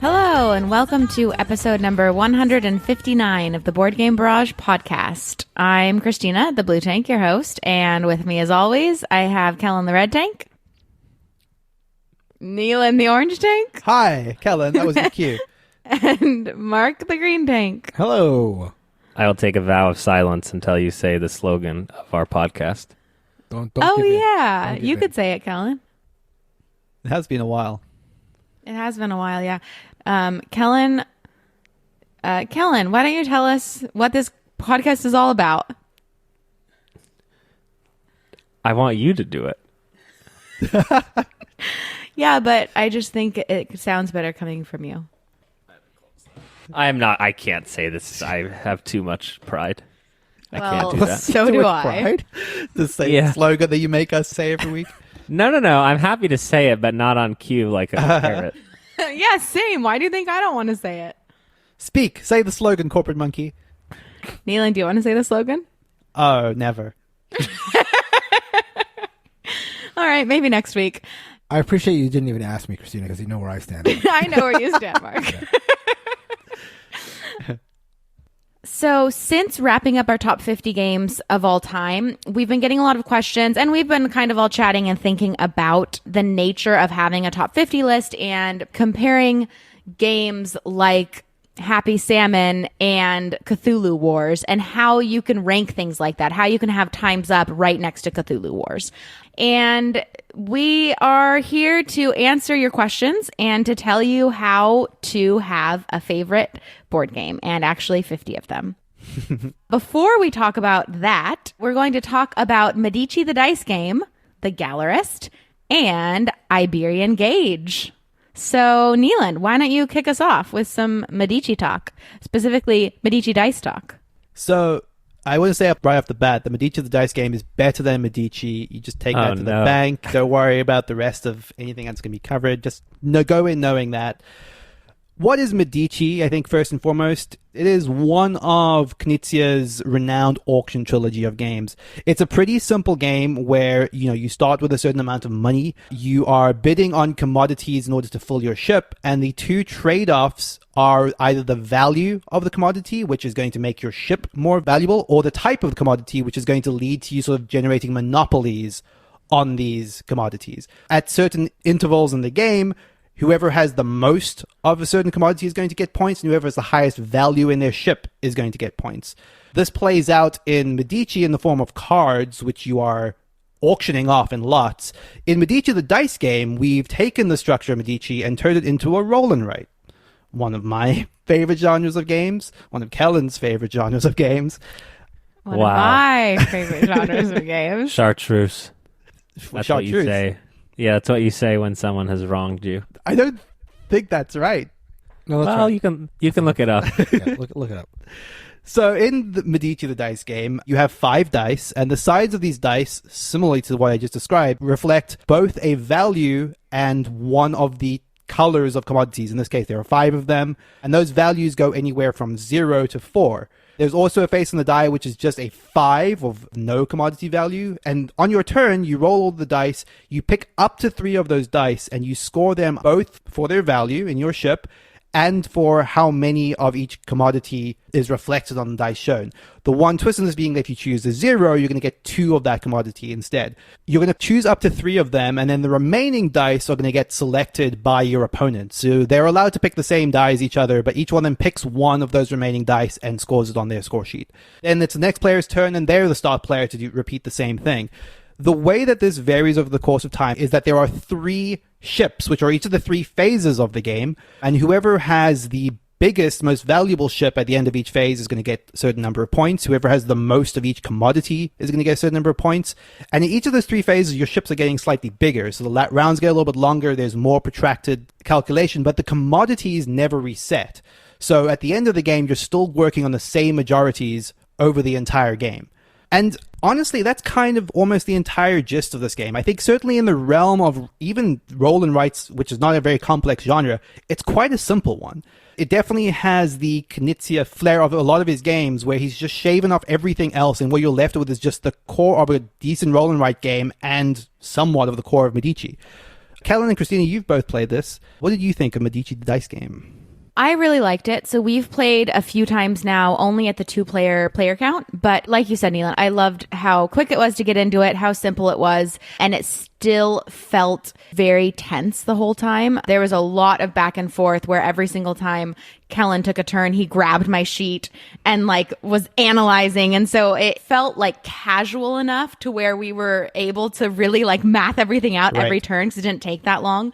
Hello, and welcome to episode number 159 of the Board Game Barrage podcast. I'm Christina, the blue tank, your host, and with me as always, I have Kellen, the red tank. Neelan, the orange tank. Hi, Kellen, that was your cue. And Mark, the green tank. Hello. I'll take a vow of silence until you say the slogan of our podcast. Don't Yeah. You could say it, Kellen. It has been a while. It has been a while, yeah. Kellen, why don't you tell us what this podcast is all about? I want you to do it. Yeah, but I just think it sounds better coming from you. I can't say this. I have too much pride. I can't do that. So do I. Pride? The same slogan that you make us say every week. No. I'm happy to say it, but not on cue like a parrot. Yeah, same. Why do you think I don't want to say it? Speak. Say the slogan, corporate monkey. Neelan, do you want to say the slogan? Oh, never. All right, maybe next week. I appreciate you didn't even ask me, Christina, because you know where I stand. I know where you stand, Mark. So since wrapping up our top 50 games of all time, we've been getting a lot of questions, and we've been kind of all chatting and thinking about the nature of having a top 50 list and comparing games like Happy Salmon and Cthulhu Wars and how you can rank things like that, how you can have Time's Up right next to Cthulhu Wars. And we are here to answer your questions and to tell you how to have a favorite board game, and actually 50 of them. Before we talk about that, we're going to talk about Medici the dice game, the Gallerist, and Iberian Gauge. So, Neelan, why don't you kick us off with some Medici talk, specifically Medici dice talk? So, I want to say right off the bat, the Medici the dice game is better than Medici. You just take that to the bank. Don't worry about the rest of anything that's going to be covered. Just go in knowing that. What is Medici? I think first and foremost, it is one of Knizia's renowned auction trilogy of games. It's a pretty simple game where, you start with a certain amount of money. You are bidding on commodities in order to fill your ship, and the two trade-offs are either the value of the commodity, which is going to make your ship more valuable, or the type of commodity, which is going to lead to you sort of generating monopolies on these commodities. At certain intervals in the game, whoever has the most of a certain commodity is going to get points, and whoever has the highest value in their ship is going to get points. This plays out in Medici in the form of cards, which you are auctioning off in lots. In Medici, the dice game, we've taken the structure of Medici and turned it into a roll and write. One of my favorite genres of games, one of Kellen's favorite genres of games. One of my favorite genres of games. Chartreuse. That's what you say. Yeah, that's what you say when someone has wronged you. I don't think that's right. No, that's right. You can look it up. Yeah, look it up. So in the Medici the dice game, you have 5 dice, and the sides of these dice, similarly to what I just described, reflect both a value and one of the colors of commodities. In this case, there are 5 of them, and those values go anywhere from 0 to 4. There's also a face on the die which is just a 5 of no commodity value, and on your turn, you roll all the dice, you pick up to 3 of those dice, and you score them both for their value in your ship, and for how many of each commodity is reflected on the dice shown. The one twist in this being that if you choose a 0, you're going to get 2 of that commodity instead. You're going to choose up to 3 of them, and then the remaining dice are going to get selected by your opponent. So they're allowed to pick the same die as each other, but each one of them picks one of those remaining dice and scores it on their score sheet. Then it's the next player's turn, and they're the start player to repeat the same thing. The way that this varies over the course of time is that there are 3 ships, which are each of the 3 phases of the game, and whoever has the biggest, most valuable ship at the end of each phase is going to get a certain number of points. Whoever has the most of each commodity is going to get a certain number of points. And in each of those 3 phases, your ships are getting slightly bigger. So the rounds get a little bit longer. There's more protracted calculation, but the commodities never reset. So at the end of the game, you're still working on the same majorities over the entire game. And honestly, that's kind of almost the entire gist of this game. I think certainly in the realm of even roll and writes, which is not a very complex genre, it's quite a simple one. It definitely has the Knizia flair of a lot of his games where he's just shaven off everything else, and what you're left with is just the core of a decent roll and write game and somewhat of the core of Medici. Kellen and Christina, you've both played this. What did you think of Medici the dice game? I really liked it. So we've played a few times now, only at the 2-player count. But like you said, Neelan, I loved how quick it was to get into it, how simple it was, and it still felt very tense the whole time. There was a lot of back and forth where every single time Kellen took a turn, he grabbed my sheet and was analyzing. And so it felt casual enough to where we were able to really math everything out every turn, because it didn't take that long.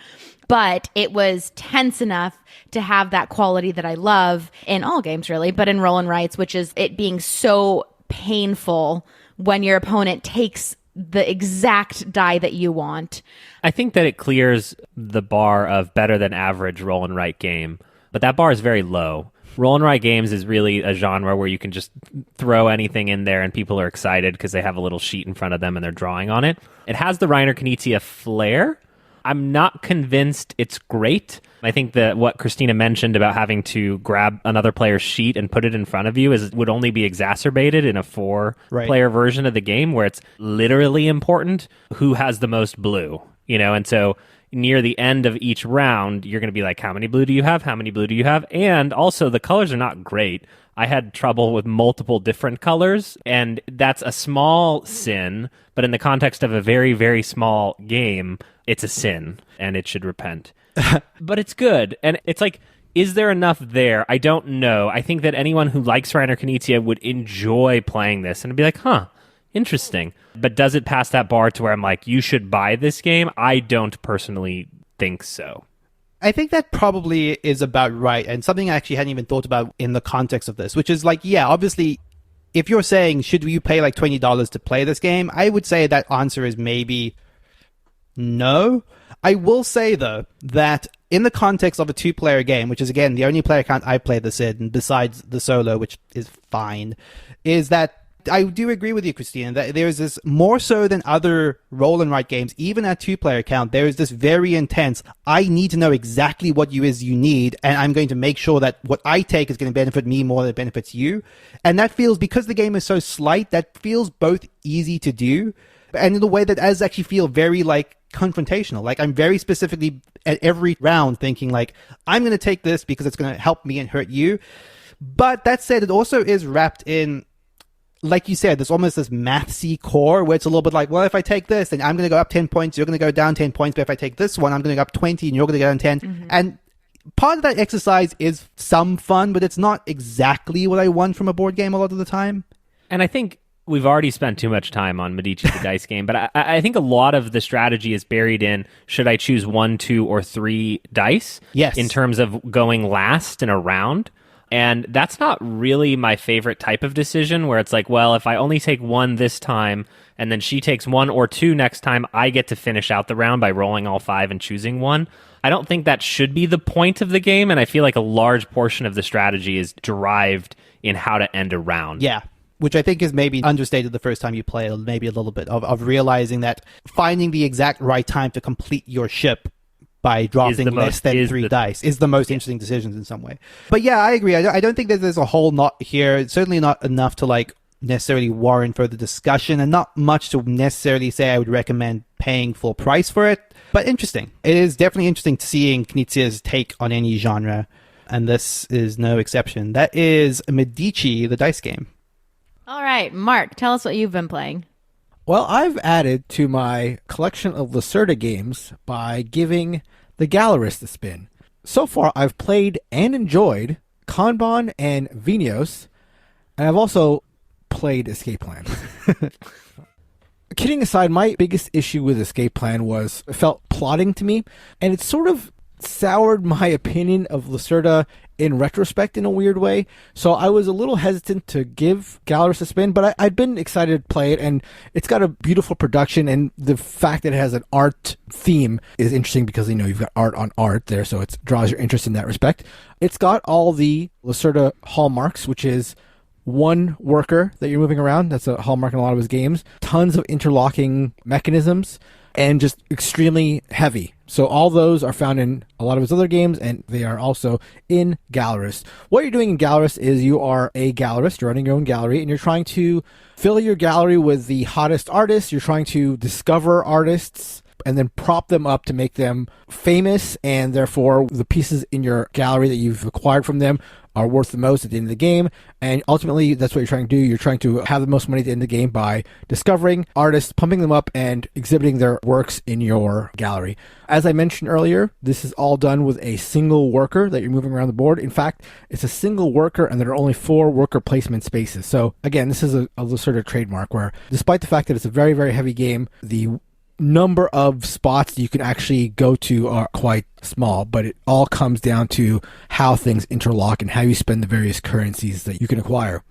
But it was tense enough to have that quality that I love in all games, really, but in Roll and Writes, which is it being so painful when your opponent takes the exact die that you want. I think that it clears the bar of better than average roll and write game, but that bar is very low. Roll and write games is really a genre where you can just throw anything in there and people are excited because they have a little sheet in front of them and they're drawing on it. It has the Reiner Knizia flair. I'm not convinced it's great. I think that what Christina mentioned about having to grab another player's sheet and put it in front of you would only be exacerbated in a 4-player version of the game where it's literally important who has the most blue, and so near the end of each round, you're going to be like, how many blue do you have? How many blue do you have? And also the colors are not great. I had trouble with multiple different colors, and that's a small sin, but in the context of a very, very small game, it's a sin, and it should repent. But it's good, and it's is there enough there? I don't know. I think that anyone who likes Reiner Knizia would enjoy playing this and be like, interesting. But does it pass that bar to where I'm like, you should buy this game? I don't personally think so. I think that probably is about right, and something I actually hadn't even thought about in the context of this, which is obviously, if you're saying, should you pay $20 to play this game? I would say that answer is maybe no. I will say, though, that in the context of a 2-player game, which is, again, the only player count I played this in, besides the solo, which is fine, is that I do agree with you, Christina, that there's this, more so than other roll and write games, even at 2-player count, there is this very intense, I need to know exactly what you need, and I'm going to make sure that what I take is going to benefit me more than it benefits you. And that feels, because the game is so slight, that feels both easy to do, and in a way that does actually feel very, confrontational. I'm very specifically at every round thinking, I'm going to take this because it's going to help me and hurt you. But that said, it also is wrapped in, like you said, there's almost this mathsy core where it's a little bit well, if I take this, then I'm going to go up 10 points, you're going to go down 10 points, but if I take this one, I'm going to go up 20 and you're going to go down 10. Mm-hmm. And part of that exercise is some fun, but it's not exactly what I want from a board game a lot of the time. And I think we've already spent too much time on Medici the dice game, but I think a lot of the strategy is buried in, should I choose 1, 2, or 3 dice? Yes. In terms of going last in a round. And that's not really my favorite type of decision, where it's well, if I only take 1 this time, and then she takes 1 or 2 next time, I get to finish out the round by rolling all 5 and choosing 1. I don't think that should be the point of the game, and I feel like a large portion of the strategy is derived in how to end a round. Yeah. Which I think is maybe understated the first time you play it, maybe a little bit, of realizing that finding the exact right time to complete your ship by dropping less than 3 dice is the most interesting decisions in some way. But yeah, I agree. I don't think that there's a whole lot here. It's certainly not enough to necessarily warrant further discussion, and not much to necessarily say I would recommend paying full price for it. But interesting. It is definitely interesting seeing Knizia's take on any genre, and this is no exception. That is Medici the dice game. All right, Mark, tell us what you've been playing. Well, I've added to my collection of Lacerda games by giving the Gallerist a spin. So far, I've played and enjoyed Kanban and Vinos, and I've also played Escape Plan. Kidding aside, my biggest issue with Escape Plan was it felt plotting to me, and it sort of soured my opinion of Lacerda in retrospect in a weird way. So I was a little hesitant to give Gallerist a spin, but I'd been excited to play it, and it's got a beautiful production, and the fact that it has an art theme is interesting because, you've got art on art there, so it draws your interest in that respect. It's got all the Lacerda hallmarks, which is one worker that you're moving around. That's a hallmark in a lot of his games. Tons of interlocking mechanisms, and just extremely heavy. So all those are found in a lot of his other games, and they are also in Gallerist. What you're doing in Gallerist is you are a gallerist, you're running your own gallery, and you're trying to fill your gallery with the hottest artists. You're trying to discover artists and then prop them up to make them famous, and therefore the pieces in your gallery that you've acquired from them are worth the most at the end of the game. And ultimately, that's what you're trying to do. You're trying to have the most money at the end of the game by discovering artists, pumping them up, and exhibiting their works in your gallery. As I mentioned earlier, this is all done with a single worker that you're moving around the board. In fact, it's a single worker, and there are only 4 worker placement spaces. So again, this is a sort of trademark where, despite the fact that it's a very, very heavy game, the number of spots you can actually go to are quite small, but it all comes down to how things interlock and how you spend the various currencies that you can acquire.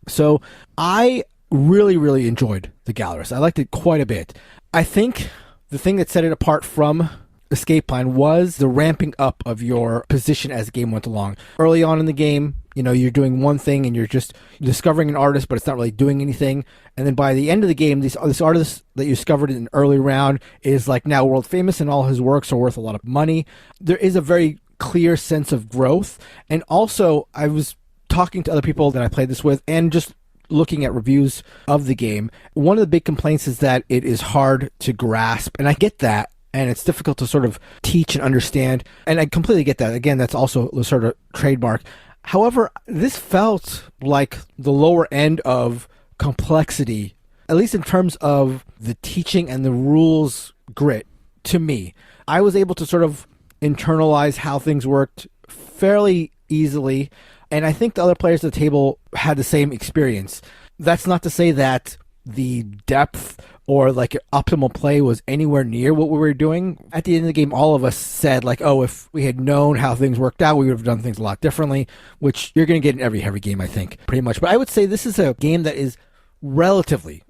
So I really, really enjoyed the Gallerist. I liked it quite a bit. I think the thing that set it apart from Escape Plan was the ramping up of your position as the game went along. Early on in the game, you're doing one thing and you're just discovering an artist, but it's not really doing anything. And then by the end of the game, this artist that you discovered in an early round is like now world famous, and all his works are worth a lot of money. There is a very clear sense of growth. And also, I was talking to other people that I played this with and just looking at reviews of the game. One of the big complaints is that it is hard to grasp, and I get that. And it's difficult to sort of teach and understand. And I completely get that. Again, that's also a sort of trademark. However, this felt like the lower end of complexity, at least in terms of the teaching and the rules grit, to me. I was able to sort of internalize how things worked fairly easily. And I think the other players at the table had the same experience. That's not to say that the depth or like optimal play was anywhere near what we were doing. At the end of the game, all of us said like, oh, if we had known how things worked out, we would have done things a lot differently, which you're going to get in every heavy game, I think, pretty much. But I would say this is a game that is relatively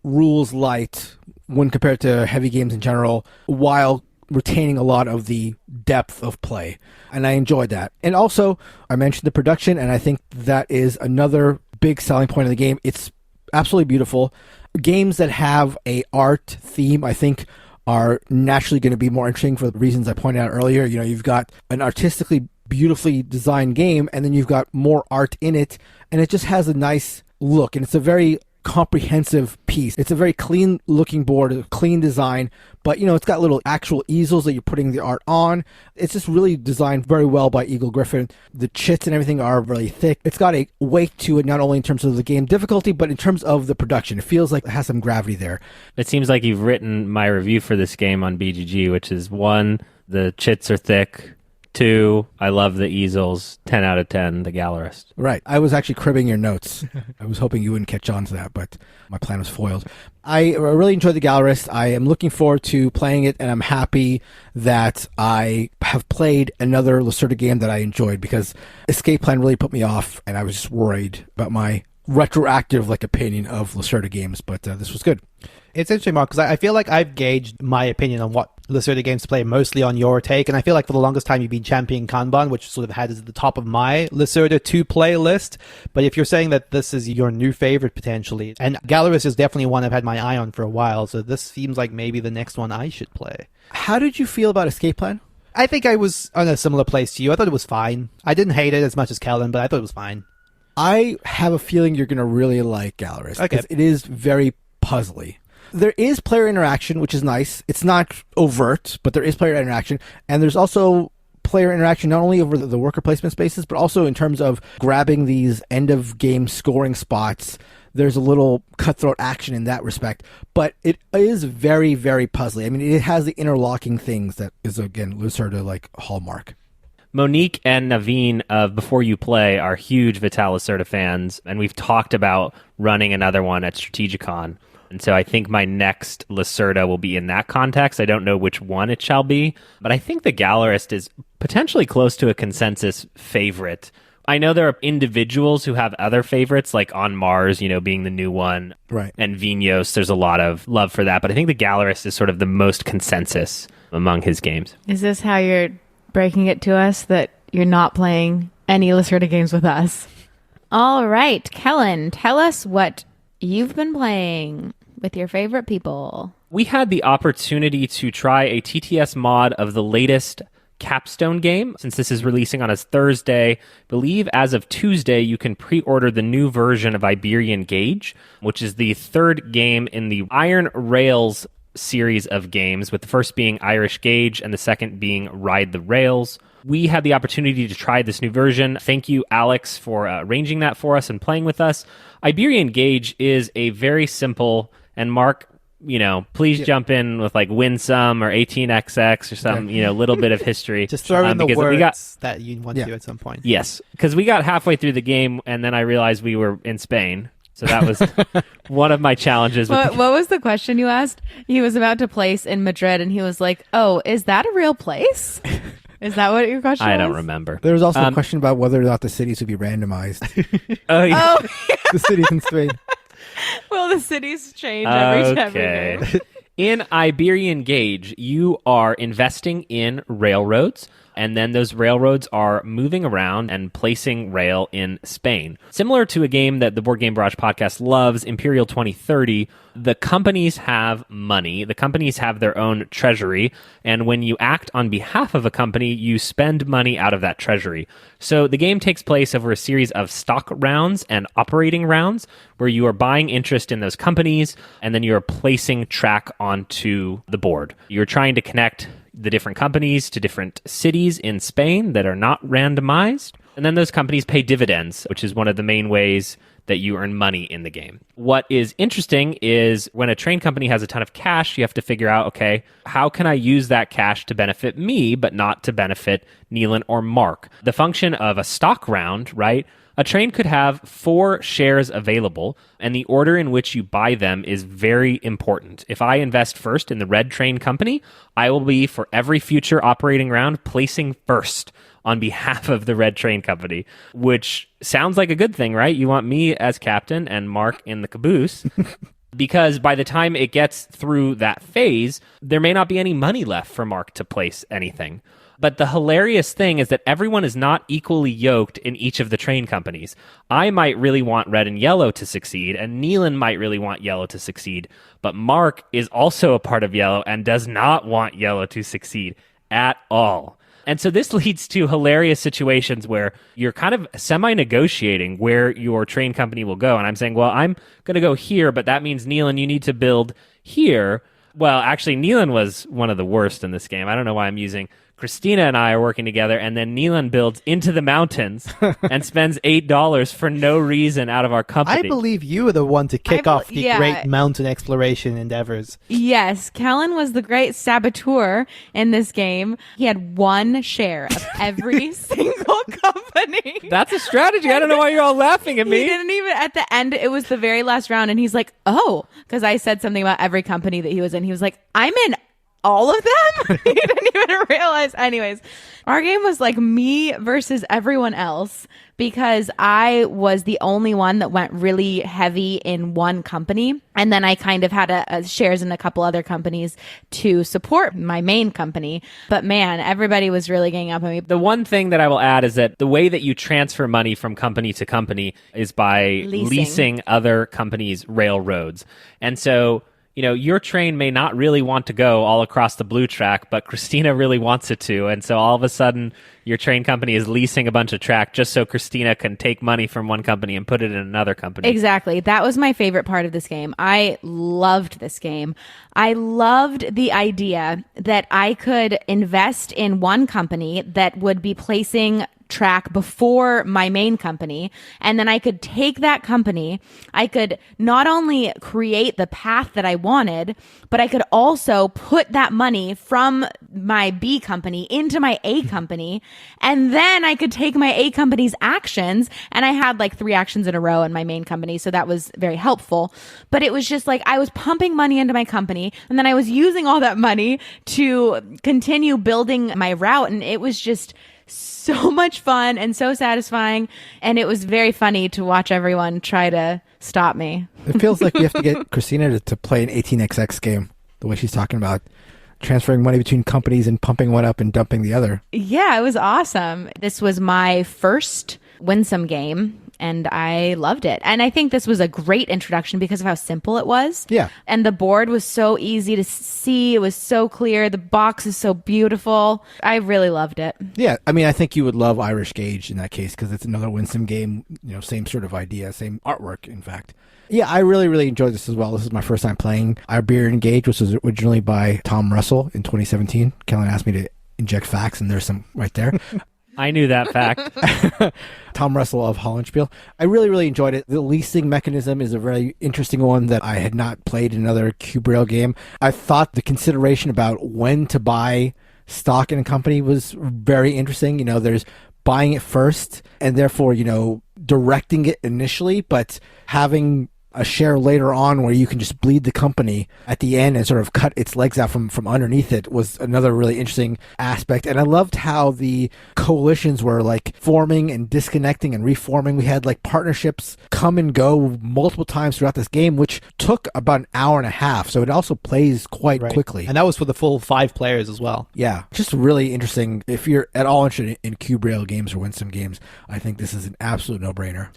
rules light when compared to heavy games in general, while retaining a lot of the depth of play. And I enjoyed that. And also, I mentioned the production, and I think that is another big selling point of the game. It's absolutely beautiful. Games that have a art theme, I think, are naturally going to be more interesting for the reasons I pointed out earlier. You've got an artistically beautifully designed game, and then you've got more art in it, and it just has a nice look, and it's a very comprehensive piece. It's a very clean looking board, a clean design, but it's got little actual easels that you're putting the art on. It's just really designed very well by Eagle Griffin. The chits and everything are really thick. It's got a weight to it, not only in terms of the game difficulty, but in terms of the production. It feels like it has some gravity there. It seems like you've written my review for this game on BGG, which is 1, the chits are thick. 2, I love the easels. 10 out of 10, the Gallerist. Right. I was actually cribbing your notes. I was hoping you wouldn't catch on to that, but my plan was foiled. I really enjoyed the Gallerist. I am looking forward to playing it, and I'm happy that I have played another Lacerda game that I enjoyed, because Escape Plan really put me off, and I was just worried about my retroactive opinion of Lacerda games, but this was good. It's interesting, Mark, because I feel like I've gauged my opinion on what Lacerda games to play mostly on your take, and I feel like for the longest time you've been championing Kanban, which sort of had as at the top of my Lacerda to play list. But if you're saying that this is your new favorite potentially, and Gallerist is definitely one I've had my eye on for a while, so this seems like maybe the next one I should play. How did you feel about Escape Plan? I think I was on a similar place to you. I thought it was fine. I didn't hate it as much as Kellen, but I thought it was fine. I have a feeling you're going to really like Gallerist, because it is very puzzly. There is player interaction, which is nice. It's not overt, but there is player interaction. And there's also player interaction not only over the worker placement spaces, but also in terms of grabbing these end-of-game scoring spots. There's a little cutthroat action in that respect. But it is very, very puzzly. I mean, it has the interlocking things that is, again, Lacerda hallmark. Monique and Naveen of Before You Play are huge Vital Lacerda fans, and we've talked about running another one at Strategicon. And so I think my next Lacerda will be in that context. I don't know which one it shall be, but I think the Gallerist is potentially close to a consensus favorite. I know there are individuals who have other favorites, like On Mars, being the new one. Right. And Vinos, there's a lot of love for that. But I think the Gallerist is sort of the most consensus among his games. Is this how you're breaking it to us, that you're not playing any Lacerda games with us? All right, Kellen, tell us what you've been playing with your favorite people. We had the opportunity to try a TTS mod of the latest Capstone game. Since this is releasing on a Thursday, I believe as of Tuesday, you can pre-order the new version of Iberian Gauge, which is the third game in the Iron Rails series of games, with the first being Irish Gauge and the second being Ride the Rails. We had the opportunity to try this new version. Thank you, Alex, for arranging that for us and playing with us. Iberian Gauge is a very simple, and Mark, please jump in with like Winsome or 18XX or some, little bit of history. Just throw in the words that you want to at some point. Yes, because we got halfway through the game and then I realized we were in Spain. So that was one of my challenges. What was the question you asked? He was about to place in Madrid and he was like, oh, is that a real place? Is that what your question was? I don't remember. There was also a question about whether or not the cities would be randomized. Oh, yeah. The cities in Spain. Well, the cities change every game. In Iberian Gauge, you are investing in railroads, and then those railroads are moving around and placing rail in Spain. Similar to a game that the Board Game Barrage podcast loves, Imperial 2030, the companies have money. The companies have their own treasury, and when you act on behalf of a company, you spend money out of that treasury. So the game takes place over a series of stock rounds and operating rounds where you are buying interest in those companies, and then you're placing track onto the board. You're trying to connect the different companies to different cities in Spain that are not randomized. And then those companies pay dividends, which is one of the main ways that you earn money in the game. What is interesting is when a train company has a ton of cash, you have to figure out, okay, how can I use that cash to benefit me, but not to benefit Neelan or Mark? The function of a stock round, right? A train could have 4 shares available, and the order in which you buy them is very important. If I invest first in the red train company, I will be, for every future operating round, placing first on behalf of the red train company, which sounds like a good thing, right? You want me as captain and Mark in the caboose. Because by the time it gets through that phase, there may not be any money left for Mark to place anything. But the hilarious thing is that everyone is not equally yoked in each of the train companies. I might really want red and yellow to succeed, and Neelan might really want yellow to succeed. But Mark is also a part of yellow and does not want yellow to succeed at all. And so this leads to hilarious situations where you're kind of semi-negotiating where your train company will go. And I'm saying, well, I'm going to go here, but that means, Neelan, you need to build here. Well, actually, Neelan was one of the worst in this game. I don't know why I'm using... Christina and I are working together, and then Neelan builds into the mountains and spends $8 for no reason out of our company. I believe you were the one to kick off the great mountain exploration endeavors. Yes, Callan was the great saboteur in this game. He had 1 share of every single company. That's a strategy. I don't know why you're all laughing at me. He didn't even, at the end, it was the very last round, and he's like, oh, because I said something about every company that he was in. He was like, I'm in all of them? He didn't even realize. Anyways, our game was like me versus everyone else because I was the only one that went really heavy in one company. And then I kind of had shares in a couple other companies to support my main company. But man, everybody was really getting up on me. The one thing that I will add is that the way that you transfer money from company to company is by leasing other companies' railroads. And so... your train may not really want to go all across the blue track, but Christina really wants it to. And so all of a sudden, your train company is leasing a bunch of track just so Christina can take money from one company and put it in another company. Exactly. That was my favorite part of this game. I loved this game. I loved the idea that I could invest in one company that would be placing track before my main company, and then I could take that company. I could not only create the path that I wanted, but I could also put that money from my B company into my A company, and then I could take my A company's actions, and I had like 3 actions in a row in my main company, so that was very helpful. But it was just like I was pumping money into my company, and then I was using all that money to continue building my route, and it was just so much fun and so satisfying, and it was very funny to watch everyone try to stop me. It feels like we have to get Christina to play an 18XX game, the way she's talking about transferring money between companies and pumping one up and dumping the other. Yeah, it was awesome. This was my first Winsome game, and I loved it. And I think this was a great introduction because of how simple it was. Yeah. And the board was so easy to see. It was so clear. The box is so beautiful. I really loved it. Yeah, I mean, I think you would love Irish Gauge in that case because it's another Winsome game, same sort of idea, same artwork, in fact. Yeah, I really, really enjoyed this as well. This is my first time playing Iberian Gauge, which was originally by Tom Russell in 2017. Kellen asked me to inject facts, and there's some right there. I knew that fact. Tom Russell of Hollandspiel. I really, really enjoyed it. The leasing mechanism is a very interesting one that I had not played in another Cube Rail game. I thought the consideration about when to buy stock in a company was very interesting. There's buying it first and therefore, directing it initially, but having a share later on where you can just bleed the company at the end and sort of cut its legs out from underneath it was another really interesting aspect. And I loved how the coalitions were like forming and disconnecting and reforming. We had like partnerships come and go multiple times throughout this game, which took about an hour and a half. So it also plays quite quickly. And that was for the full 5 players as well. Yeah, just really interesting. If you're at all interested in Cube Rail games or Winsome games, I think this is an absolute no-brainer.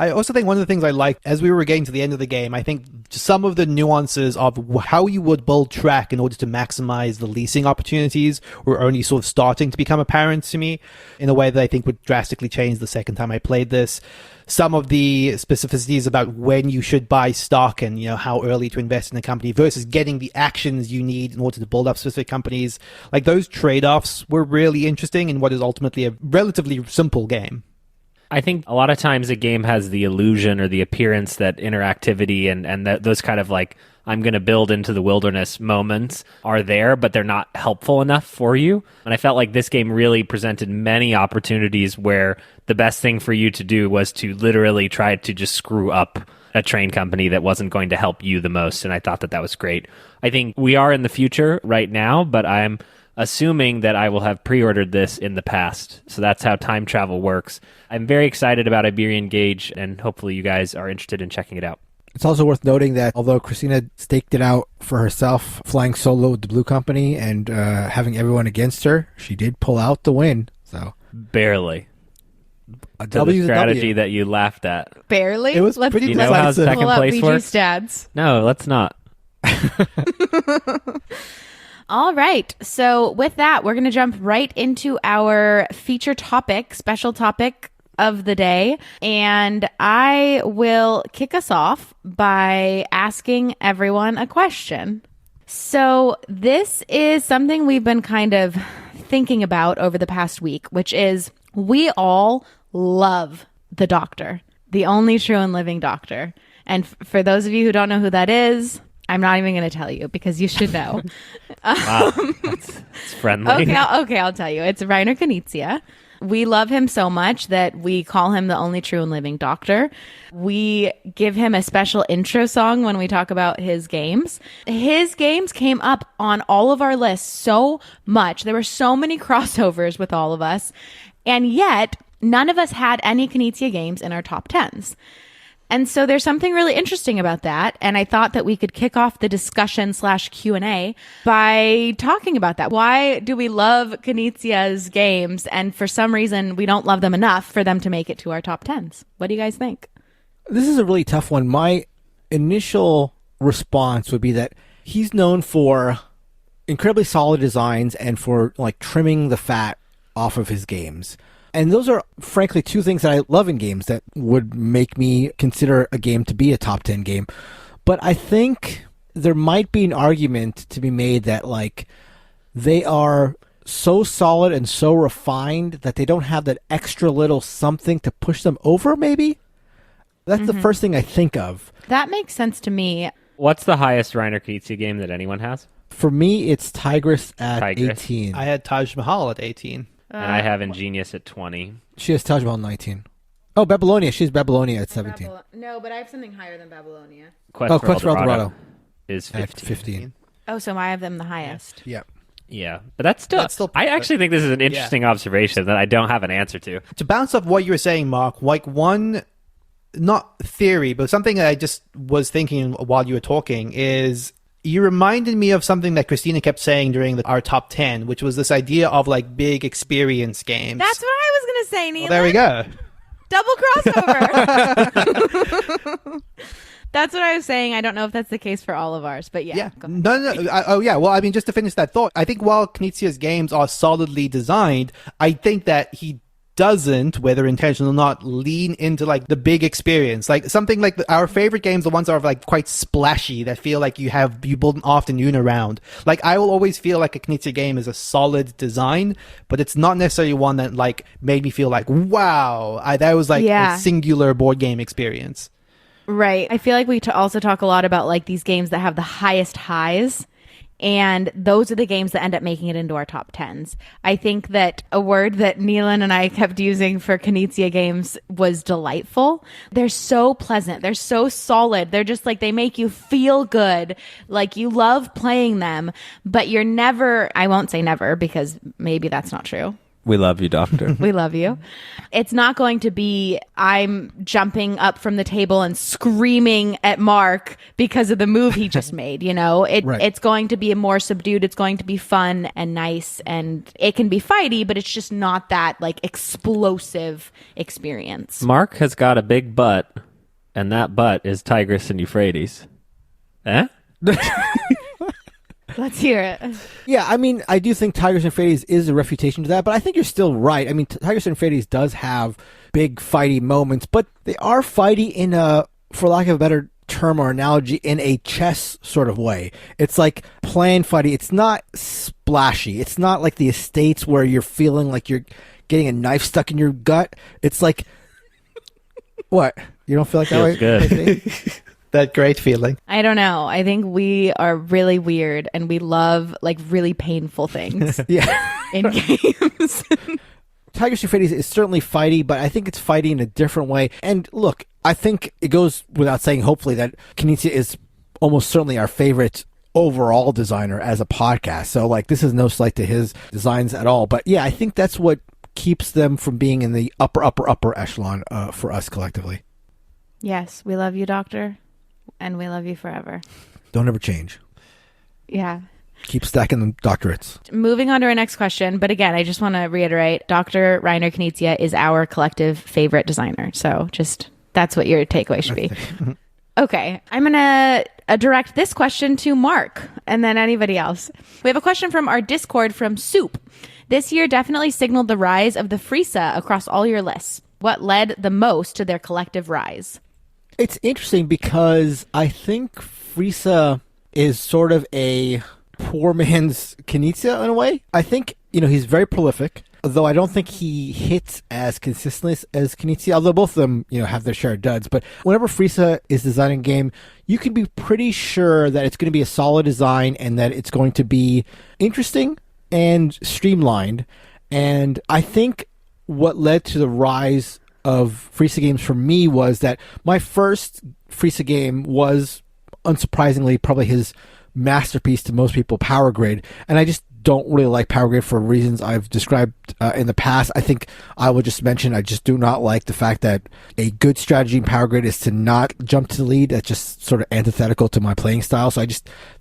I also think one of the things I liked as we were getting to the end of the game, I think some of the nuances of how you would build track in order to maximize the leasing opportunities were only sort of starting to become apparent to me in a way that I think would drastically change the second time I played this. Some of the specificities about when you should buy stock and, how early to invest in a company versus getting the actions you need in order to build up specific companies. Like those trade-offs were really interesting in what is ultimately a relatively simple game. I think a lot of times a game has the illusion or the appearance that interactivity and those kind of like, I'm going to build into the wilderness moments are there, but they're not helpful enough for you. And I felt like this game really presented many opportunities where the best thing for you to do was to literally try to just screw up a train company that wasn't going to help you the most. And I thought that was great. I think we are in the future right now, but I'm assuming that I will have pre-ordered this in the past. So that's how time travel works. I'm very excited about Iberian Gauge, and hopefully you guys are interested in checking it out. It's also worth noting that although Christina staked it out for herself, flying solo with the Blue Company and having everyone against her, she did pull out the win. So barely. A To W the is a strategy W. that you laughed at. Barely. It was pretty You know how decisive. second Pull up place BG works? stats. No, let's not. All right. So with that, we're going to jump right into our feature topic, special topic of the day. And I will kick us off by asking everyone a question. So this is something we've been kind of thinking about over the past week, which is we all love the Doctor, the only true and living Doctor. And for those of you who don't know who that is, I'm not even going to tell you because you should know. Wow, that's friendly. Okay, I'll tell you. It's Reiner Knizia. We love him so much that we call him the only true and living Doctor. We give him a special intro song when we talk about his games. His games came up on all of our lists so much. There were so many crossovers with all of us. And yet, none of us had any Knizia games in our top 10s. And so there's something really interesting about that. And I thought that we could kick off the discussion / Q&A by talking about that. Why do we love Knizia's games? And for some reason, we don't love them enough for them to make it to our top 10s. What do you guys think? This is a really tough one. My initial response would be that he's known for incredibly solid designs and for like trimming the fat off of his games. And those are, frankly, two things that I love in games that would make me consider a game to be a top 10 game. But I think there might be an argument to be made that, like, they are so solid and so refined that they don't have that extra little something to push them over, maybe? That's the first thing I think of. That makes sense to me. What's the highest Reiner Knizia game that anyone has? For me, it's Tigris at Tigris. 18. I had Taj Mahal at 18. And I have Ingenious at 20. She has Taj Mahal 19. Oh, Babylonia. She's Babylonia at 17. No, but I have something higher than Babylonia. Quest for El Dorado is at 15. 15. Oh, so I have them the highest. Yeah. Yeah, but that's still I actually think this is an interesting observation that I don't have an answer to. To bounce off what you were saying, Mark, like one, not theory, but something that I just was thinking while you were talking is you reminded me of something that Christina kept saying during our top 10, which was this idea of like big experience games. That's what I was going to say, Neil. Well, there we go. Double crossover. That's what I was saying. I don't know if that's the case for all of ours, but yeah. Go ahead. No. Yeah. Well, I mean, just to finish that thought, I think while Knizia's games are solidly designed, I think that he doesn't, whether intentional or not, lean into like the big experience. Like something like our favorite games, the ones that are like quite splashy, that feel like you build an afternoon around. Like I will always feel like a Knizia game is a solid design, but it's not necessarily one that like made me feel like, wow, that was like a singular board game experience. Right. I feel like we also talk a lot about like these games that have the highest highs. And those are the games that end up making it into our top 10s. I think that a word that Neelan and I kept using for Knizia games was delightful. They're so pleasant. They're so solid. They're just like, they make you feel good. Like you love playing them, but you're never, I won't say never because maybe that's not true. We love you, Doctor. We love you. It's not going to be I'm jumping up from the table and screaming at Mark because of the move he just made, you know? It's going to be more subdued. It's going to be fun and nice, and it can be fighty, but it's just not that like explosive experience. Mark has got a big butt, and that butt is Tigris and Euphrates. Eh? Let's hear it. Yeah, I mean, I do think Tigris and Euphrates is a refutation to that, but I think you're still right. I mean, Tigris and Euphrates does have big fighty moments, but they are fighty in a, for lack of a better term or analogy, in a chess sort of way. It's like plan fighty. It's not splashy. It's not like the Estates where you're feeling like you're getting a knife stuck in your gut. It's like, what? You don't feel like that way? Good. That great feeling. I don't know. I think we are really weird and we love like really painful things in games. Tigris Euphrates is certainly fighty, but I think it's fighty in a different way. And look, I think it goes without saying, hopefully, that Knizia is almost certainly our favorite overall designer as a podcast. So like this is no slight to his designs at all. But yeah, I think that's what keeps them from being in the upper echelon for us collectively. Yes, we love you, Doctor. And we love you forever. Don't ever change. Yeah. Keep stacking the doctorates. Moving on to our next question. But again, I just want to reiterate, Dr. Reiner Knizia is our collective favorite designer. So just that's what your takeaway should be. Okay. I'm going to direct this question to Mark and then anybody else. We have a question from our Discord from Soup. This year definitely signaled the rise of the Friesa across all your lists. What led the most to their collective rise? It's interesting because I think Friesa is sort of a poor man's Knizia in a way. I think, he's very prolific, though I don't think he hits as consistently as Knizia, although both of them, have their share of duds. But whenever Friesa is designing a game, you can be pretty sure that it's going to be a solid design and that it's going to be interesting and streamlined. And I think what led to the rise of Friesa games for me was that my first Friesa game was, unsurprisingly, probably his masterpiece to most people, Power Grid. And I just don't really like Power Grid for reasons I've described in the past. I think I will just mention I just do not like the fact that a good strategy in Power Grid is to not jump to the lead. That's just sort of antithetical to my playing style. So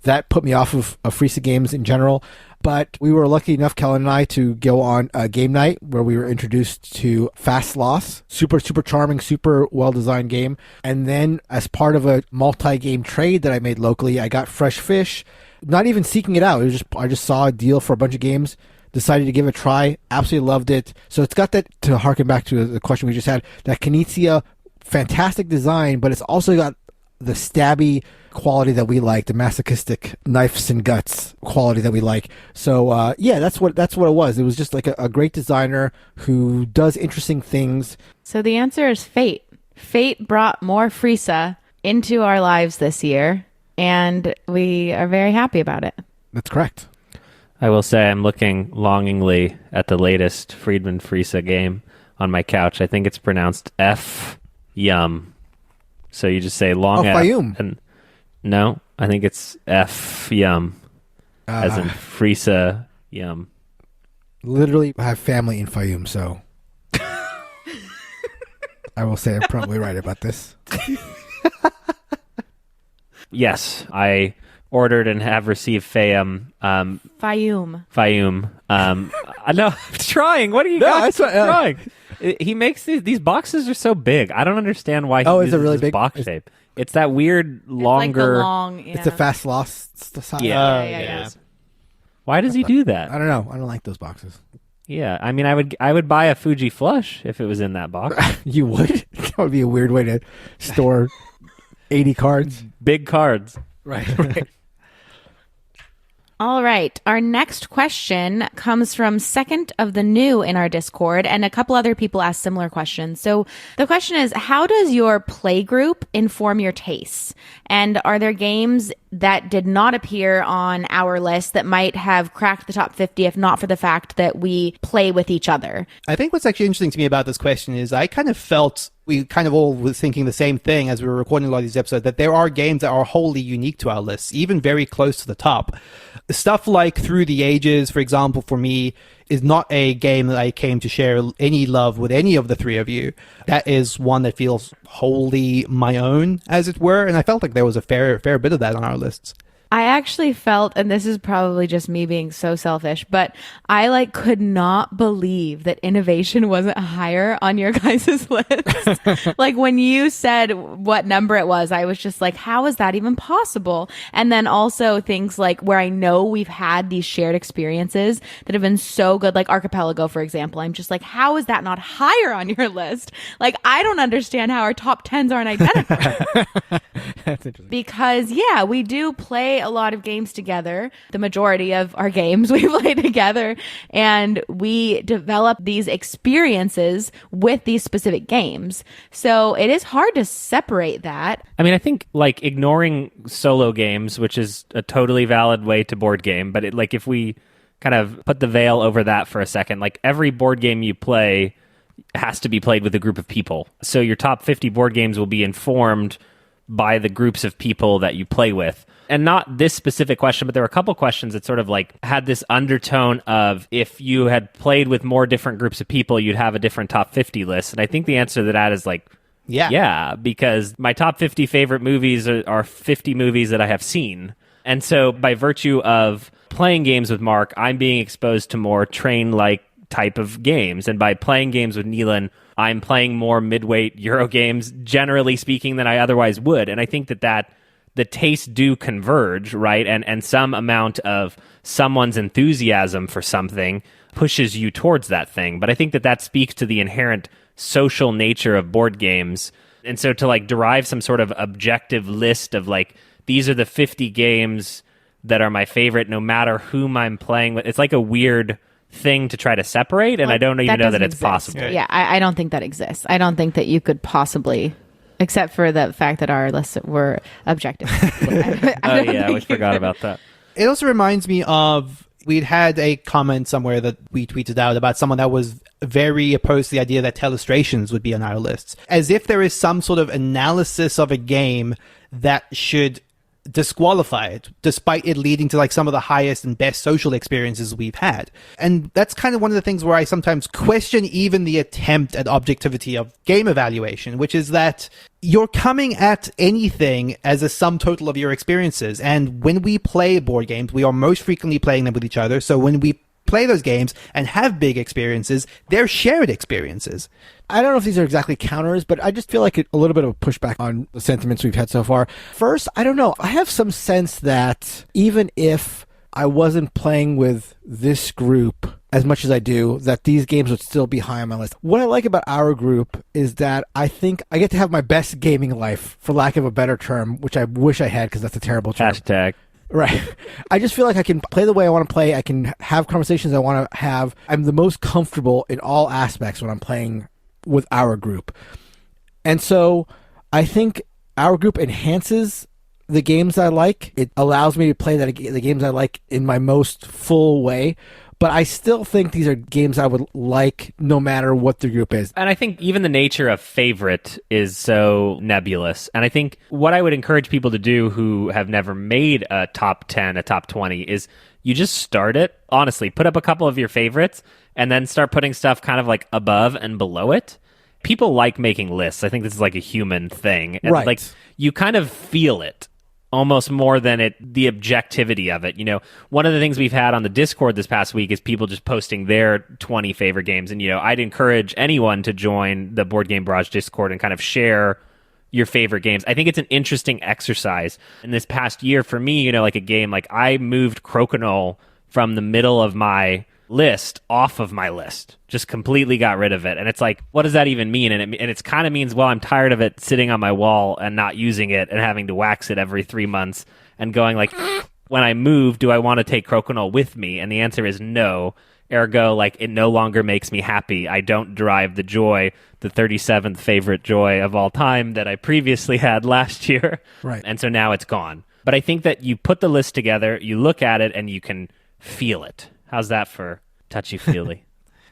that put me off of Friesa games in general. But we were lucky enough, Kellen and I, to go on a game night where we were introduced to Fast Loss. Super, super charming, super well-designed game. And then as part of a multi-game trade that I made locally, I got Fresh Fish, not even seeking it out. I just saw a deal for a bunch of games, decided to give it a try, absolutely loved it. So it's got that, to harken back to the question we just had, that Knizia, fantastic design, but it's also got the stabby quality that we like, the masochistic knives and guts quality that we like. So that's what it was. It was just like a great designer who does interesting things. So the answer is fate. Fate brought more Friesa into our lives this year, and we are very happy about it. That's correct. I will say I'm looking longingly at the latest Friedman Friesa game on my couch. I think it's pronounced F Yum. So you just say long F. Fayum. And no, I think it's F Yum. As in Friesa Yum. Literally, I have family in Fayum, so I will say I'm probably right about this. Yes, I ordered and have received Fayum. Fayum. Fayum. I know. I'm trying. What are you guys trying? He makes these boxes are so big. I don't understand why he uses is it really this big? box shape. It's that weird longer. It's a fast lost size. Yeah, yeah. it is. Why does he do that? I don't know. I don't like those boxes. Yeah, I mean, I would buy a Fuji Flush if it was in that box. You would? That would be a weird way to store 80 cards. Big cards. Right. All right. Our next question comes from Second of the New in our Discord, and a couple other people asked similar questions. So the question is, how does your play group inform your tastes? And are there games that did not appear on our list that might have cracked the top 50 if not for the fact that we play with each other? I think what's actually interesting to me about this question is I kind of felt we kind of all were thinking the same thing as we were recording a lot of these episodes, that there are games that are wholly unique to our lists, even very close to the top. Stuff like Through the Ages, for example, for me, is not a game that I came to share any love with any of the three of you. That is one that feels wholly my own, as it were, and I felt like there was a fair bit of that on our lists. I actually felt, and this is probably just me being so selfish, but I could not believe that Innovation wasn't higher on your guys' list. When you said what number it was, I was just like, how is that even possible? And then also things like where I know we've had these shared experiences that have been so good, like Archipelago, for example. I'm just like, how is that not higher on your list? I don't understand how our top 10s aren't identical. That's interesting. Because, yeah, we do play a lot of games together. The majority of our games we play together, and we develop these experiences with these specific games. So it is hard to separate that. I mean, I think ignoring solo games, which is a totally valid way to board game, but if we kind of put the veil over that for a second, every board game you play has to be played with a group of people. So your top 50 board games will be informed by the groups of people that you play with. And not this specific question, but there were a couple questions that sort of had this undertone of if you had played with more different groups of people, you'd have a different top 50 list. And I think the answer to that is yeah, because my top 50 favorite movies are 50 movies that I have seen. And so by virtue of playing games with Mark, I'm being exposed to more train-like type of games. And by playing games with Neelan, I'm playing more midweight Euro games, generally speaking, than I otherwise would. And I think that the tastes do converge, right? And some amount of someone's enthusiasm for something pushes you towards that thing. But I think that speaks to the inherent social nature of board games. And so to derive some sort of objective list of these are the 50 games that are my favorite, no matter whom I'm playing with, it's a weird thing to try to separate, and I don't even know that it's possible. Yeah, I don't think that exists. I don't think that you could possibly, except for the fact that our lists were objective. We forgot about that. It also reminds me of, we'd had a comment somewhere that we tweeted out about someone that was very opposed to the idea that Telestrations would be on our lists, as if there is some sort of analysis of a game that should disqualify it, despite it leading to some of the highest and best social experiences we've had. And that's kind of one of the things where I sometimes question even the attempt at objectivity of game evaluation, which is that you're coming at anything as a sum total of your experiences. And when we play board games, we are most frequently playing them with each other. So when we play those games and have big experiences, they're shared experiences. I don't know if these are exactly counters, but I just feel like a little bit of a pushback on the sentiments we've had so far. First, I don't know. I have some sense that even if I wasn't playing with this group as much as I do, that these games would still be high on my list. What I like about our group is that I think I get to have my best gaming life, for lack of a better term, which I wish I had because that's a terrible term. Hashtag. Right. I just feel like I can play the way I want to play. I can have conversations I want to have. I'm the most comfortable in all aspects when I'm playing with our group. And so I think our group enhances the games I like. It allows me to play the games I like in my most full way. But I still think these are games I would like no matter what the group is. And I think even the nature of favorite is so nebulous. And I think what I would encourage people to do who have never made a top 10, a top 20, is you just start it. Honestly, put up a couple of your favorites and then start putting stuff kind of above and below it. People like making lists. I think this is a human thing. And right. You kind of feel it. almost more than the objectivity of it. You know, one of the things we've had on the Discord this past week is people just posting their 20 favorite games. And, you know, I'd encourage anyone to join the Board Game Barrage Discord and kind of share your favorite games. I think it's an interesting exercise. In this past year, for me, you know, like a game, like I moved Crokinole from the middle of my list off of my list, just completely got rid of it. And it's like, what does that even mean? And it's kind of means, well, I'm tired of it sitting on my wall and not using it and having to wax it every 3 months and going like, when I move, do I want to take Crokinole with me? And the answer is no. Ergo, like, it no longer makes me happy. I don't derive the joy, the 37th favorite joy of all time that I previously had last year. Right. And so now it's gone. But I think that you put the list together, you look at it, and you can feel it. How's that for touchy-feely?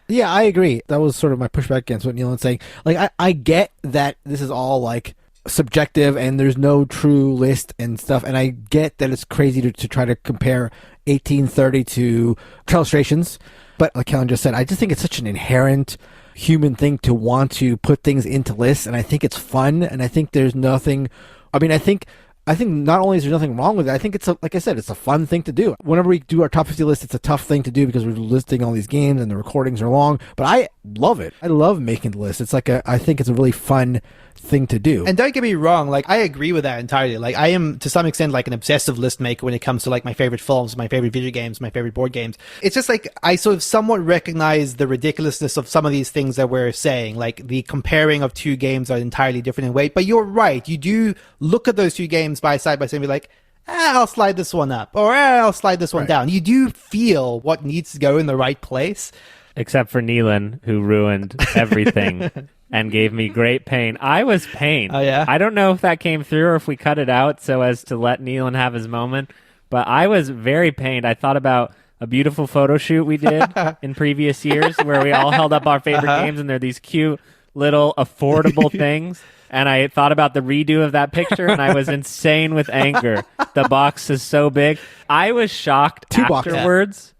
Yeah, I agree. That was sort of my pushback against what Neal's saying. Like, I get that this is all, like, subjective and there's no true list and stuff, and I get that it's crazy to try to compare 1830 to Telestrations. But like Kellen just said, I just think it's such an inherent human thing to want to put things into lists, and I think it's fun, and I think there's nothing... I mean, I think not only is there nothing wrong with it, I think it's like I said, it's a fun thing to do. Whenever we do our top 50 list, it's a tough thing to do because we're listing all these games and the recordings are long, but I love it. I love making the list. It's like I think it's a really fun thing to do. And don't get me wrong, like, I agree with that entirely. Like, I am to some extent like an obsessive list maker when it comes to like my favorite films, my favorite video games, my favorite board games. It's just like I sort of somewhat recognize the ridiculousness of some of these things that we're saying, like the comparing of two games are entirely different in weight. But you're right, you do look at those two games by side and be like, I'll slide this one up, or I'll slide this one down. You do feel what needs to go in the right place. Except for Neelan, who ruined everything and gave me great pain. I was pained. Oh, yeah? I don't know if that came through or if we cut it out so as to let Neelan have his moment, but I was very pained. I thought about a beautiful photo shoot we did in previous years where we all held up our favorite games, and they're these cute little affordable things. And I thought about the redo of that picture, and I was insane with anger. The box is so big. I was shocked afterwards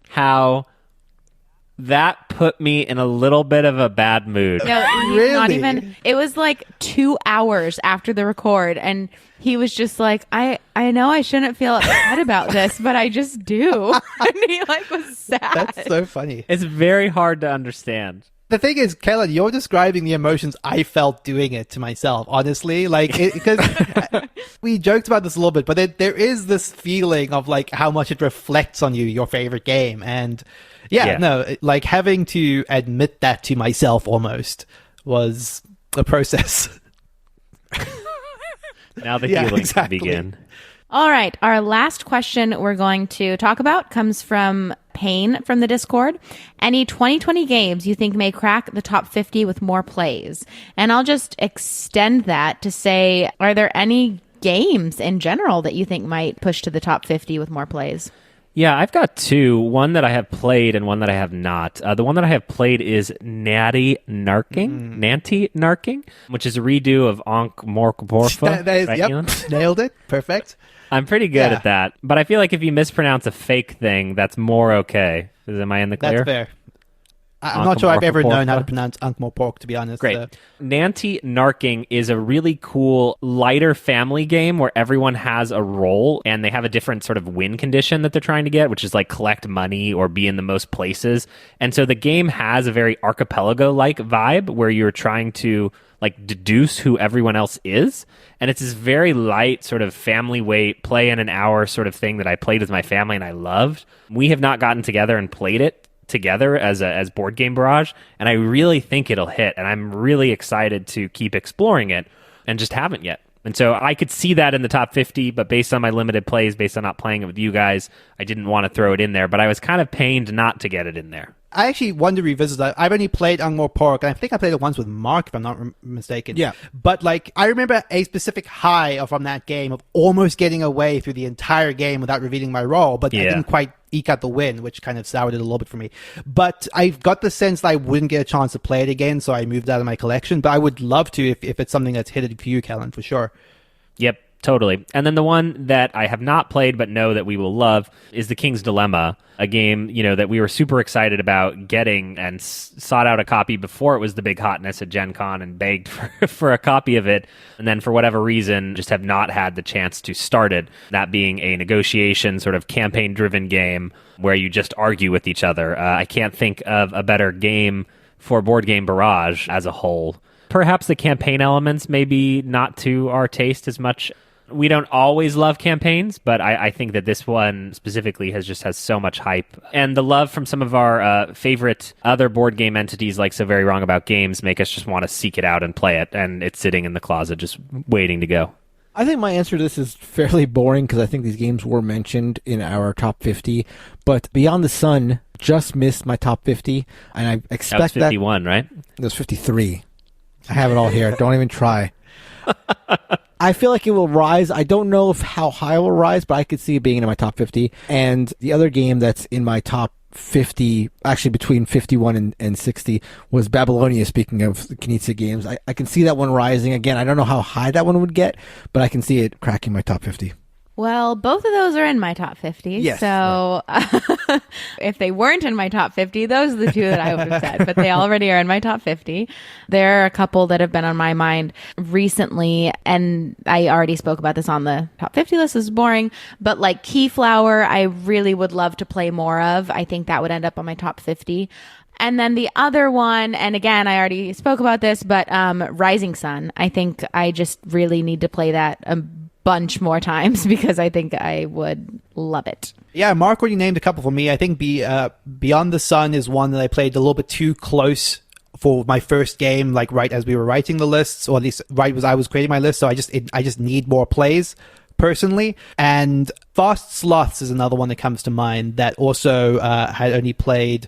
how that put me in a little bit of a bad mood. No, Really? not even. It was like 2 hours after the record, and he was just like, I know I shouldn't feel upset about this, but I just do. And he like was sad. That's so funny. It's very hard to understand. The thing is, Kellen, you're describing the emotions I felt doing it to myself, honestly. Like, because we joked about this a little bit, but there is this feeling of like how much it reflects on you, your favorite game. And no, like having to admit that to myself almost was a process. Now the healing can begin. All right. Our last question we're going to talk about comes from Payne from the Discord. Any 2020 games you think may crack the top 50 with more plays? And I'll just extend that to say, are there any games in general that you think might push to the top 50 with more plays? Yeah, I've got two. One that I have played and one that I have not. The one that I have played is Nanty Narking, which is a redo of Ankh-Morportha. Yep, nailed it. Perfect. I'm pretty good at that. But I feel like if you mispronounce a fake thing, that's more okay. Am I in the clear? That's fair. I'm not sure I've ever known how to pronounce Ankh-Morportha, to be honest. Great. Nanty Narking is a really cool, lighter family game where everyone has a role and they have a different sort of win condition that they're trying to get, which is like collect money or be in the most places. And so the game has a very archipelago-like vibe where you're trying to like deduce who everyone else is. And it's this very light sort of family weight, play in an hour sort of thing that I played with my family and I loved. We have not gotten together and played it together as Board Game Barrage, and I really think it'll hit, and I'm really excited to keep exploring it and just haven't yet. And so I could see that in the top 50, but based on my limited plays, based on not playing it with you guys, I didn't want to throw it in there, but I was kind of pained not to get it in there. I actually want to revisit that. I've only played Ankh-Morportha, and I think I played it once with Mark, if I'm not mistaken. Yeah. But, like, I remember a specific high from that game of almost getting away through the entire game without revealing my role, but I didn't quite eke out the win, which kind of soured it a little bit for me. But I've got the sense that I wouldn't get a chance to play it again, so I moved out of my collection. But I would love to if it's something that's hit it for you, Kellen, for sure. Yep. Totally. And then the one that I have not played but know that we will love is The King's Dilemma, a game, that we were super excited about getting and sought out a copy before it was the big hotness at Gen Con and begged for a copy of it. And then for whatever reason, just have not had the chance to start it. That being a negotiation sort of campaign-driven game where you just argue with each other. I can't think of a better game for board game Barrage as a whole. Perhaps the campaign elements maybe not to our taste as much. We don't always love campaigns, but I think that this one specifically has so much hype. And the love from some of our favorite other board game entities like So Very Wrong About Games make us just want to seek it out and play it. And it's sitting in the closet just waiting to go. I think my answer to this is fairly boring because I think these games were mentioned in our top 50. But Beyond the Sun just missed my top 50. And I expect that was 51, right? It was 53. I have it all here. Don't even try. I feel like it will rise. I don't know how high it will rise, but I could see it being in my top 50. And the other game that's in my top 50, actually between 51 and 60, was Babylonia, speaking of the Knizia games. I can see that one rising. Again, I don't know how high that one would get, but I can see it cracking my top 50. Well, both of those are in my top 50. Yes. So if they weren't in my top 50, those are the two that I would have said. But they already are in my top 50. There are a couple that have been on my mind recently. And I already spoke about this on the top 50 list. This is boring. But like Keyflower, I really would love to play more of. I think that would end up on my top 50. And then the other one, and again, I already spoke about this, but Rising Sun. I think I just really need to play that bunch more times because I think I would love it. Yeah, Mark already named a couple for me. I think Beyond the Sun is one that I played a little bit too close for my first game, like right as we were writing the lists, or at least right as I was creating my list. So I just need more plays personally. And Fast Sloths is another one that comes to mind that also had only played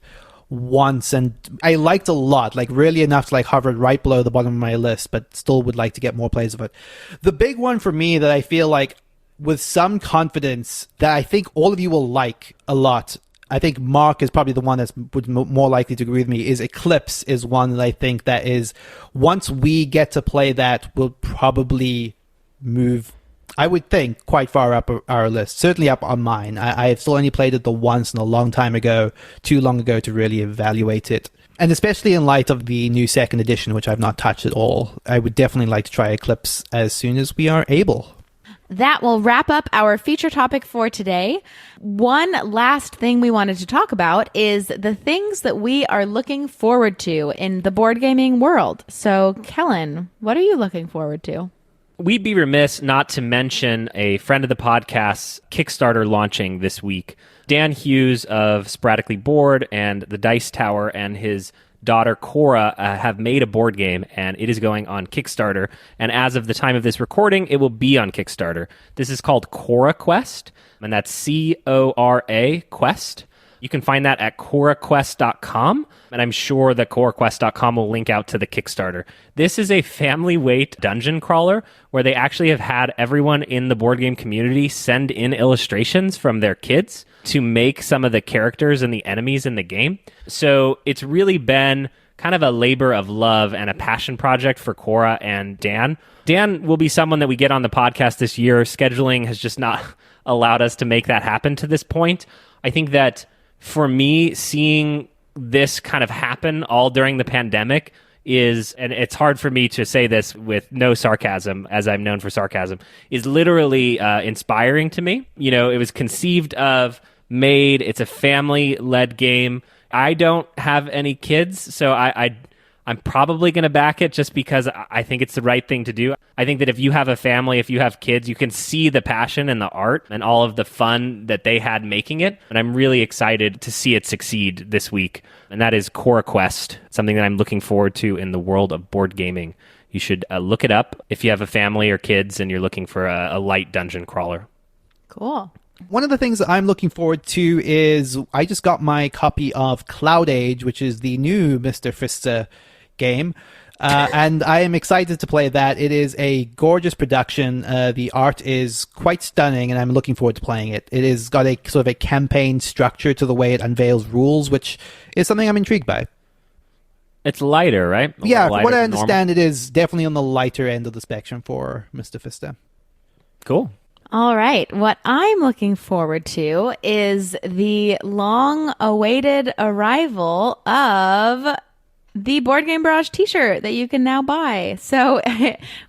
once, and I liked a lot, like really enough to like hover right below the bottom of my list, but still would like to get more plays of it. The big one for me that I feel like with some confidence that I think all of you will like a lot, I think Mark is probably the one that's more likely to agree with me, is Eclipse is one that I think that is, once we get to play that, will probably move, I would think, quite far up our list, certainly up on mine. I have still only played it the once and a long time ago, too long ago to really evaluate it. And especially in light of the new second edition, which I've not touched at all, I would definitely like to try Eclipse as soon as we are able. That will wrap up our feature topic for today. One last thing we wanted to talk about is the things that we are looking forward to in the board gaming world. So, Kellen, what are you looking forward to? We'd be remiss not to mention a friend of the podcast's Kickstarter launching this week. Dan Hughes of Sporadically Bored and the Dice Tower and his daughter Cora have made a board game, and it is going on Kickstarter. And as of the time of this recording, it will be on Kickstarter. This is called CoraQuest, and that's C-O-R-A Quest. You can find that at CoraQuest.com, and I'm sure that CoraQuest.com will link out to the Kickstarter. This is a family-weight dungeon crawler where they actually have had everyone in the board game community send in illustrations from their kids to make some of the characters and the enemies in the game. So it's really been kind of a labor of love and a passion project for Cora and Dan. Dan will be someone that we get on the podcast this year. Scheduling has just not allowed us to make that happen to this point. I think that for me, seeing this kind of happen all during the pandemic is, and it's hard for me to say this with no sarcasm, as I'm known for sarcasm, is literally inspiring to me. You know, it was conceived of, made, it's a family-led game. I don't have any kids, so I'm probably going to back it just because I think it's the right thing to do. I think that if you have a family, if you have kids, you can see the passion and the art and all of the fun that they had making it. And I'm really excited to see it succeed this week. And that is CoraQuest, something that I'm looking forward to in the world of board gaming. You should look it up if you have a family or kids and you're looking for a light dungeon crawler. Cool. One of the things that I'm looking forward to is I just got my copy of CloudAge, which is the new Mr. Fister game, and I am excited to play that. It is a gorgeous production. The art is quite stunning, and I'm looking forward to playing it. It has got a sort of a campaign structure to the way it unveils rules, which is something I'm intrigued by. It's lighter, right? Yeah, from what I understand, it is definitely on the lighter end of the spectrum for Mr. Fister. Cool. All right. What I'm looking forward to is the long-awaited arrival of the Board Game Barrage t-shirt that you can now buy. So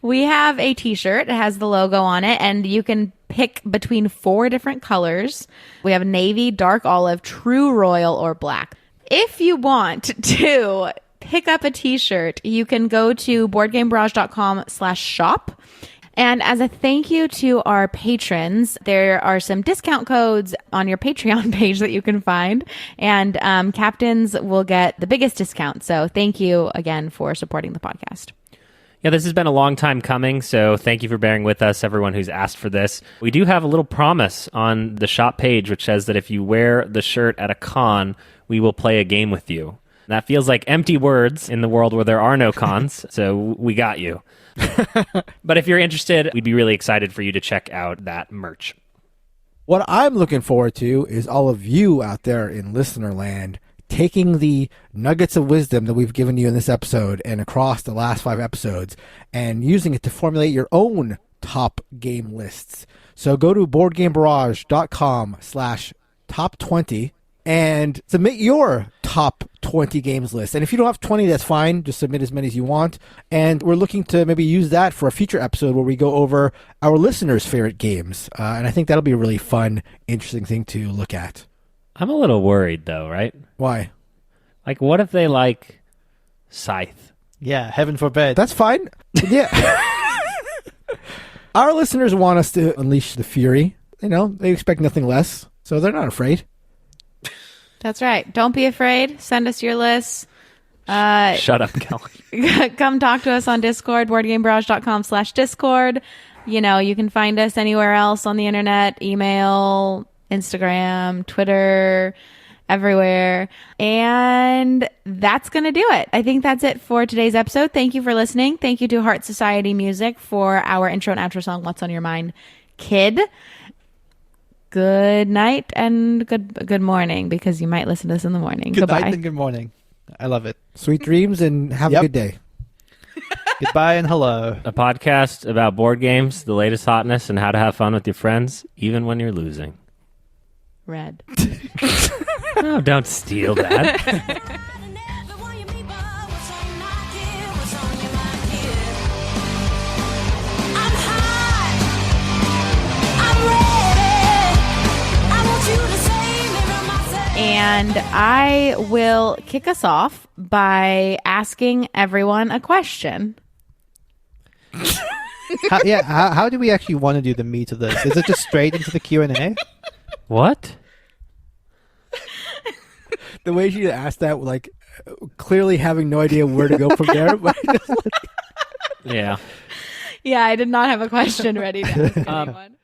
we have a t-shirt. It has the logo on it, and you can pick between 4 different colors. We have navy, dark olive, true royal, or black. If you want to pick up a t-shirt, you can go to boardgamebarrage.com/shop. And as a thank you to our patrons, there are some discount codes on your Patreon page that you can find. And captains will get the biggest discount. So thank you again for supporting the podcast. Yeah, this has been a long time coming, so thank you for bearing with us, everyone who's asked for this. We do have a little promise on the shop page, which says that if you wear the shirt at a con, we will play a game with you. That feels like empty words in the world where there are no cons, so we got you. But if you're interested, we'd be really excited for you to check out that merch. What I'm looking forward to is all of you out there in listener land taking the nuggets of wisdom that we've given you in this episode and across the last 5 episodes and using it to formulate your own top game lists. So go to boardgamebarrage.com/top20 and submit your top 20 games list. And if you don't have 20, that's fine. Just submit as many as you want. And we're looking to maybe use that for a future episode where we go over our listeners' favorite games. And I think that'll be a really fun, interesting thing to look at. I'm a little worried, though, right? Why? Like, what if they like Scythe? Yeah, heaven forbid. That's fine. Yeah. Our listeners want us to unleash the fury. You know, they expect nothing less. So they're not afraid. That's right. Don't be afraid. Send us your lists. Shut up, Kelly. Come talk to us on Discord, boardgamebarrage.com/Discord. You know, you can find us anywhere else on the internet, email, Instagram, Twitter, everywhere. And that's going to do it. I think that's it for today's episode. Thank you for listening. Thank you to Heart Society Music for our intro and outro song, What's on Your Mind, Kid. Good night and good morning, because you might listen to this in the morning. Good Goodbye. night and good morning. I love it. Sweet dreams and have a good day. Goodbye and hello. A podcast about board games, the latest hotness, and how to have fun with your friends, even when you're losing. Red. Oh, don't steal that. And I will kick us off by asking everyone a question. How do we actually want to do the meat of this? Is it just straight into the Q&A? What? The way she asked that, like, clearly having no idea where to go from there. But Yeah. Yeah, I did not have a question ready to ask anyone.